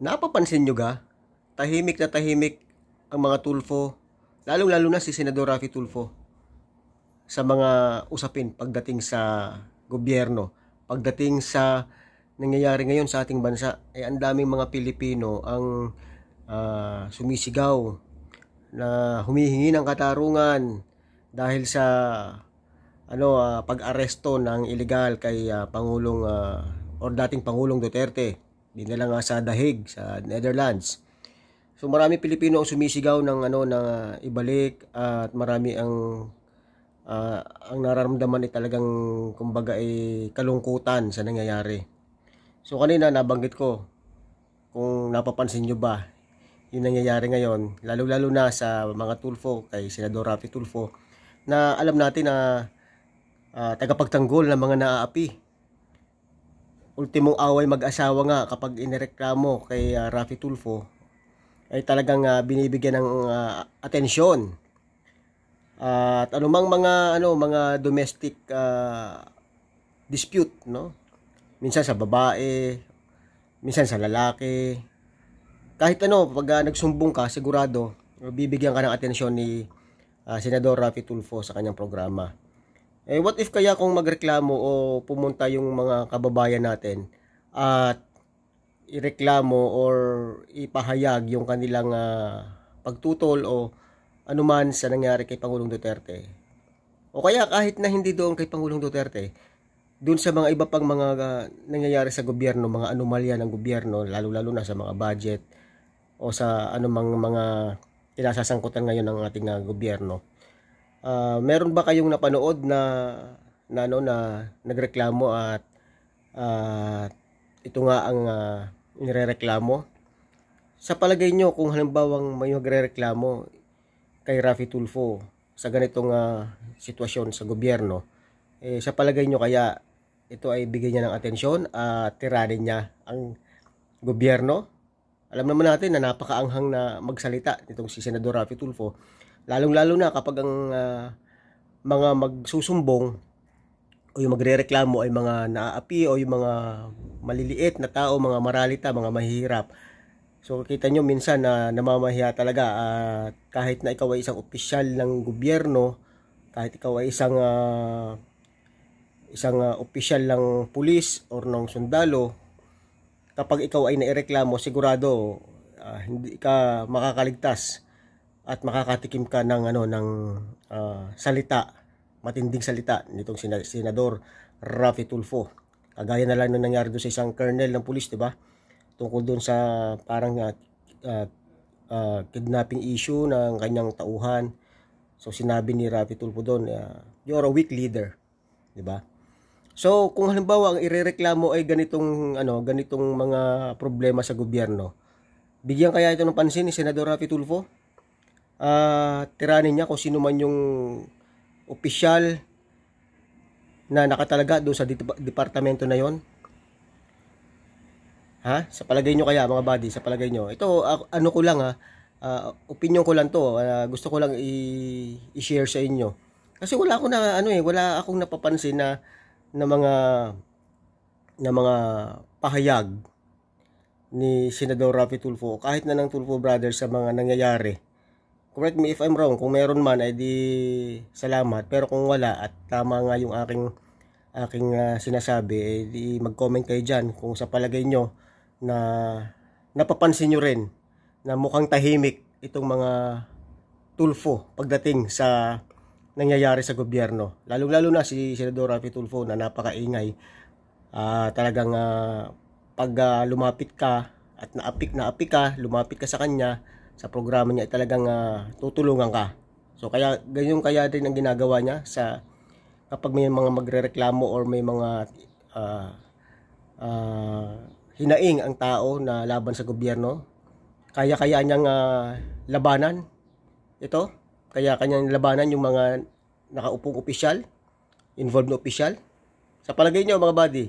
Napapansin nyo ga, tahimik na tahimik ang mga Tulfo, lalong-lalo na si Senador Raffy Tulfo sa mga usapin pagdating sa gobyerno, pagdating sa nangyayari ngayon sa ating bansa. Ang daming mga Pilipino ang sumisigaw na humihingi ng katarungan dahil sa pag-aresto ng illegal kay Pangulong or dating Pangulong Duterte. Dinala nga sa The Hague sa Netherlands. So marami Pilipino ang sumisigaw ng na ibalik at marami ang nararamdaman ay talagang kumbaga ay kalungkutan sa nangyayari. So kanina nabanggit ko kung napapansin nyo ba yung nangyayari ngayon, lalo-lalo na sa mga Tulfo kay Senador Raffy Tulfo, na alam natin na tagapagtanggol ng mga naaapi. Ultimong away mag-asawa nga kapag inireklamo kay Raffy Tulfo ay talagang binibigyan ng atensyon. At anumang mga domestic dispute, no? Minsan sa babae, minsan sa lalaki. Kahit pag nagsumbong ka, sigurado bibigyan ka ng atensyon ni Senador Raffy Tulfo sa kanyang programa. What if kaya kung magreklamo o pumunta yung mga kababayan natin at ireklamo or ipahayag yung kanilang pagtutol o anuman sa nangyari kay Pangulong Duterte. O kaya kahit na hindi doon kay Pangulong Duterte, doon sa mga iba pang mga nangyayari sa gobyerno, mga anomalya ng gobyerno, lalo-lalo na sa mga budget o sa anumang mga kinasasangkutan ngayon ng ating gobyerno. Meron ba kayong napanood na nagreklamo at ito nga ang nirereklamo? Sa palagay nyo, kung halimbawang may magrereklamo kay Raffy Tulfo sa ganitong sitwasyon sa gobyerno, sa palagay nyo kaya ito ay bigyan niya ng atensyon at tiranin niya ang gobyerno? Alam naman natin na napakaanghang na magsalita nitong si Senador Raffy Tulfo, lalong-lalo na kapag ang mga magsusumbong o yung magrereklamo ay mga naaapi o yung mga maliliit na tao, mga maralita, mga mahihirap. So kita nyo minsan na namamahiya talaga at kahit na ikaw ay isang opisyal ng gobyerno, kahit ikaw ay isang opisyal ng pulis or ng sundalo, kapag ikaw ay naireklamo, sigurado hindi ka makakaligtas at makakatikim ka ng salita, matinding salita nitong Senador Raffy Tulfo. Kagaya na lang nung nangyari doon sa isang colonel ng pulis, 'di ba? Tungkol doon sa parang kidnapping issue ng kanyang tauhan. So sinabi ni Raffy Tulfo doon, you're a weak leader, 'di ba? So kung halimbawa ang irereklamo ay ganitong mga problema sa gobyerno, bigyan kaya ito ng pansin ni Senador Raffy Tulfo? Tiranin niya kung sino man yung opisyal na nakatalaga doon sa departamento na yon. Sa palagay nyo kaya mga buddy, sa palagay nyo? Ito, ko lang opinion ko lang to. Gusto ko lang i-share sa inyo. Kasi wala akong napapansin na mga pahayag ni Senador Raffy Tulfo kahit na ng Tulfo Brothers sa mga nangyayari. Correct me if I'm wrong. Kung meron man ay di salamat, pero kung wala at tama nga yung aking sinasabi, di mag-comment kayo diyan kung sa palagay nyo na napapansin nyo rin na mukhang tahimik itong mga Tulfo pagdating sa nangyayari sa gobyerno. Lalo-lalo na si Senador Raffy Tulfo na napakaingay. Talagang pag lumapit ka at naapik ka, lumapit ka sa kanya, sa programa niya ay talagang tutulungan ka. So kaya ganyan kaya din ang ginagawa niya sa kapag may mga magrereklamo or may mga hinaing ang tao na laban sa gobyerno. Kaya niyang labanan ito. Kaya kanyang labanan yung mga nakaupong opisyal, involved na opisyal. Sa palagay niyo mga buddy,